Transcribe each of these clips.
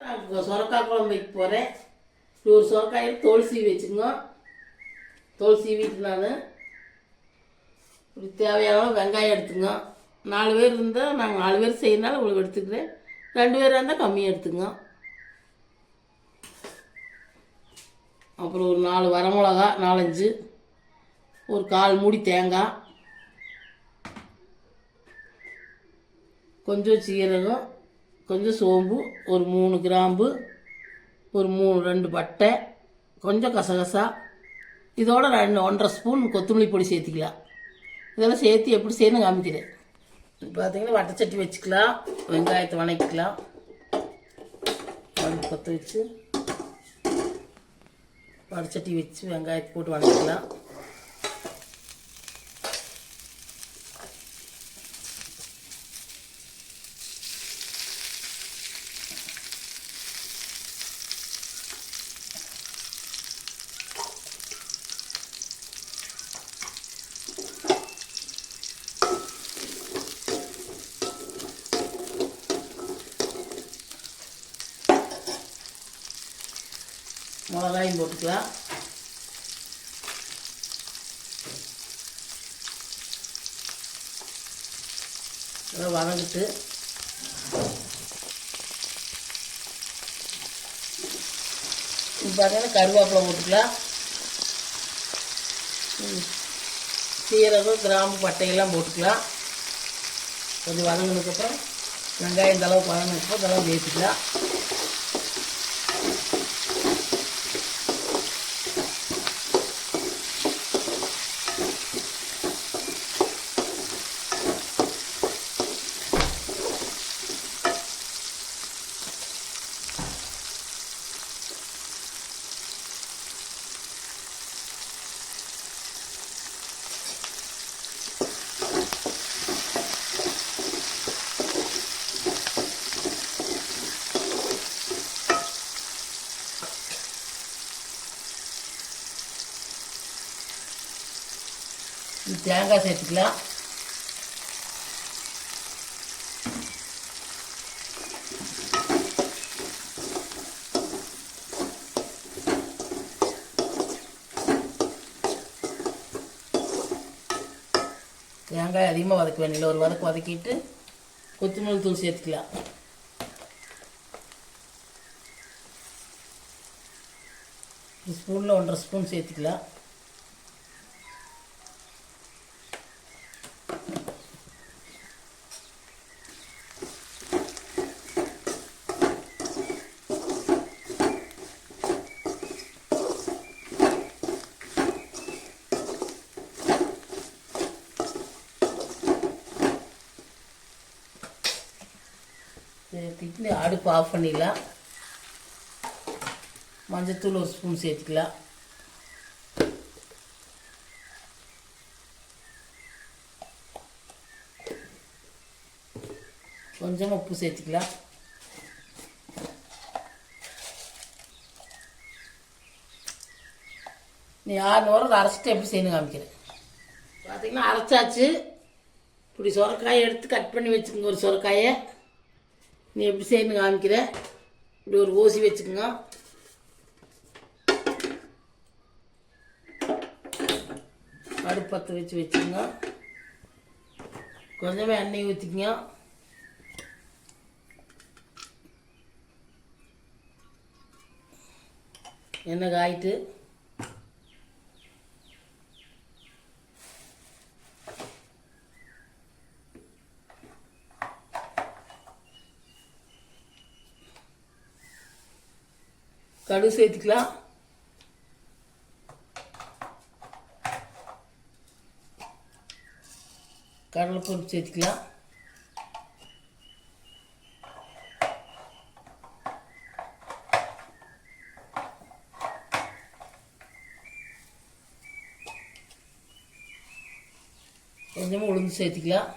சொரக்காய் குழம்பு வைக்க போகிறேன். ஒரு சொரக்காயை தோல் சீவி வச்சுக்கோங்க. தோல் சீவிட்டு நான் இப்படி தேவையான வெங்காயம் எடுத்துங்க. 4 பேர் இருந்தால் நாங்கள் 4 பேர் செய்யறதுனால உங்களுக்கு எடுத்துக்கிறேன். 2 பேராக இருந்தால் கம்மியாக எடுத்துங்க. அப்புறம் ஒரு 4 வரமிளகா, 4-5, ஒரு 1/4 மூடி தேங்காய், கொஞ்சம் சீரகம், கொஞ்சம் சோம்பு, ஒரு 3 கிராம்பு, ஒரு 2 பட்டை, கொஞ்சம் கசகசா, இதோட 1.5 ஸ்பூன் கொத்தமல்லி பொடி சேர்த்திக்கலாம். இதெல்லாம் சேர்த்து எப்படி செய்யணும் காமிக்கிறேன். பார்த்தீங்கன்னா வட்டச்சட்டி வச்சுக்கலாம். வெங்காயத்தை வணக்கிக்கலாம். அடுப்பு பற்ற வச்சு வடச்சட்டி வச்சு வெங்காயத்தை போட்டு வணக்கிக்கலாம். மிளகாயும் போட்டுக்கலாம். நல்லா வதங்கிட்டு பார்த்தீங்கன்னா கருவேப்பிலை போட்டுக்கலாம். சீரகம், கிராம்பு, பட்டையெல்லாம் போட்டுக்கலாம். கொஞ்சம் வதங்கினதுக்கப்புறம் வெங்காயம் இந்த அளவுக்கு வதங்கினதுக்கப்புறம் இதெல்லாம் வேசிக்கலாம். தேங்காய் சேர்த்துக்கலாம். தேங்காய் அதிகமாக வதக்க வேண்டிய ஒரு வதக்கு வதக்கிட்டு கொத்தமல்லி தூள் சேர்த்துக்கலாம். ஸ்பூனில் 1.5 ஸ்பூன் சேர்த்துக்கலாம். சேர்த்துட்டு அடுப்பு ஆஃப் பண்ணிடலாம். மஞ்சத்தூள் 1 ஸ்பூன் சேர்த்துக்கலாம். கொஞ்சமாக உப்பு சேர்த்துக்கலாம். நீ 6 நேரம் அரைச்சிட்டு எப்படி செய்யணும் காமிக்கிறேன். பார்த்தீங்கன்னா அரைச்சாச்சு. இப்படி சொரக்காயை எடுத்து கட் பண்ணி வச்சுக்கோங்க. ஒரு சொரக்காயை நீ எப்படி செய்யணும் காமிக்கிறேன். இப்படி ஒரு ஊசி வச்சுக்கோங்க. அடுப்பு பற்ற வச்சுக்கோங்க. கொஞ்சமாக எண்ணெய் ஊற்றிக்கங்க. எண்ணெய் காயிட்டு கடுகு சேர்த்துக்கலாம். கடலைப்பருப்பு சேர்த்துக்கலாம். கொஞ்சமாக உளுந்து சேர்த்துக்கலாம்.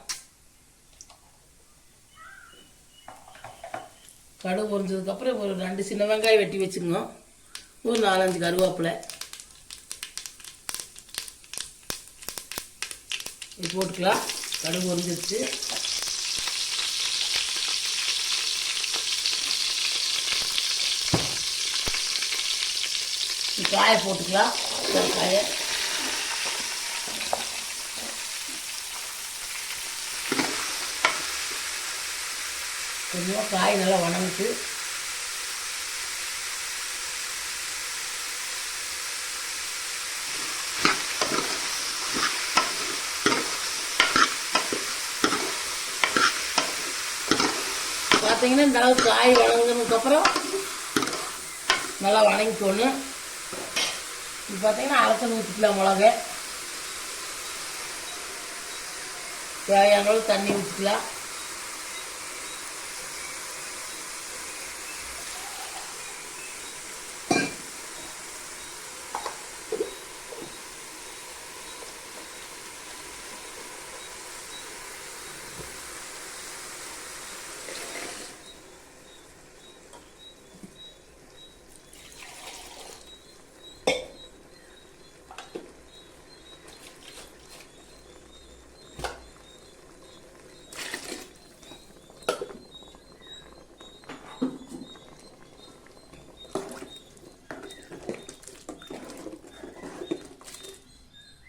கடுகு பொரிஞ்சதுக்கப்புறம் ஒரு 2 சின்ன வெங்காயம் வெட்டி வச்சுக்கோங்க. ஒரு 4-5 கருவேப்பிலை இது போட்டுக்கலாம். கடுகு பொரிஞ்சிருச்சு. காயை போட்டுக்கலாம். காயை கொஞ்சமாக காய் நல்லா வணங்கிட்டு பார்த்தீங்கன்னா இந்த அளவுக்கு காய் வணங்கினதுக்கப்புறம் நல்லா வணங்கிக்கணும். இது பார்த்தீங்கன்னா அரைச்சல் ஊற்றிக்கலாம். மிளகை தேவையான அளவு தண்ணி ஊற்றிக்கலாம்.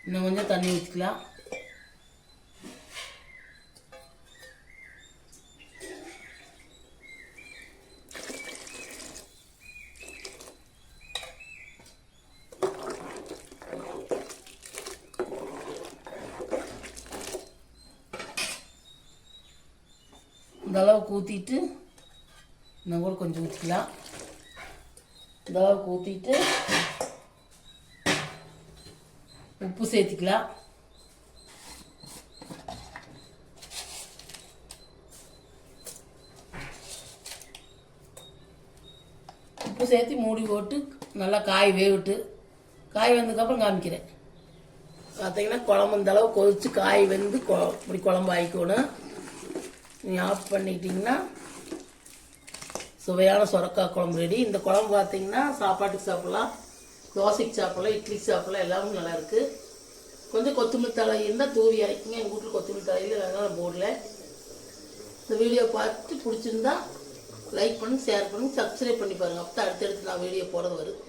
இன்னும் கொஞ்சம் தண்ணி ஊற்றிக்கலாம். இந்த அளவுக்கு ஊற்றிட்டு இன்னும் கூட கொஞ்சம் ஊற்றிக்கலாம். இந்த அளவுக்கு ஊற்றிட்டு உப்பு சேர்த்துக்கலாம். உப்பு சேர்த்து மூடி போட்டு நல்லா காய் வேவிட்டு காய் வெந்ததுக்கப்புறம் காமிக்கிறேன். பார்த்தீங்கன்னா குழம்பு இந்த அளவு கொதிச்சு காய் வெந்து இப்படி குழம்பு ஆகிக்கணும். நீங்கள் ஆஃப் பண்ணிக்கிட்டிங்கன்னா சுவையான சுரக்காய் குழம்பு ரெடி. இந்த குழம்பு பார்த்தீங்கன்னா சாப்பாட்டுக்கு சாப்பிட்லாம், தோசைக்கு சாப்பிட்லாம், இட்லிக்கு சாப்பிட்லாம், எல்லாமே நல்லா இருக்குது. கொஞ்சம் கொத்தமல்லி தழை இருந்தால் தூவி இறக்குங்க. எங்கள் வீட்டில் கொத்தமல்லி தலையில் வேணாலும் போடல. இந்த வீடியோ பார்த்துட்டு பிடிச்சிருந்தா லைக் பண்ணுங்கள், ஷேர் பண்ணுங்கள், சப்ஸ்கிரைப் பண்ணி பாருங்கள். அப்போ தான் அடுத்தடுத்து நான் வீடியோ போடுறது வரும்.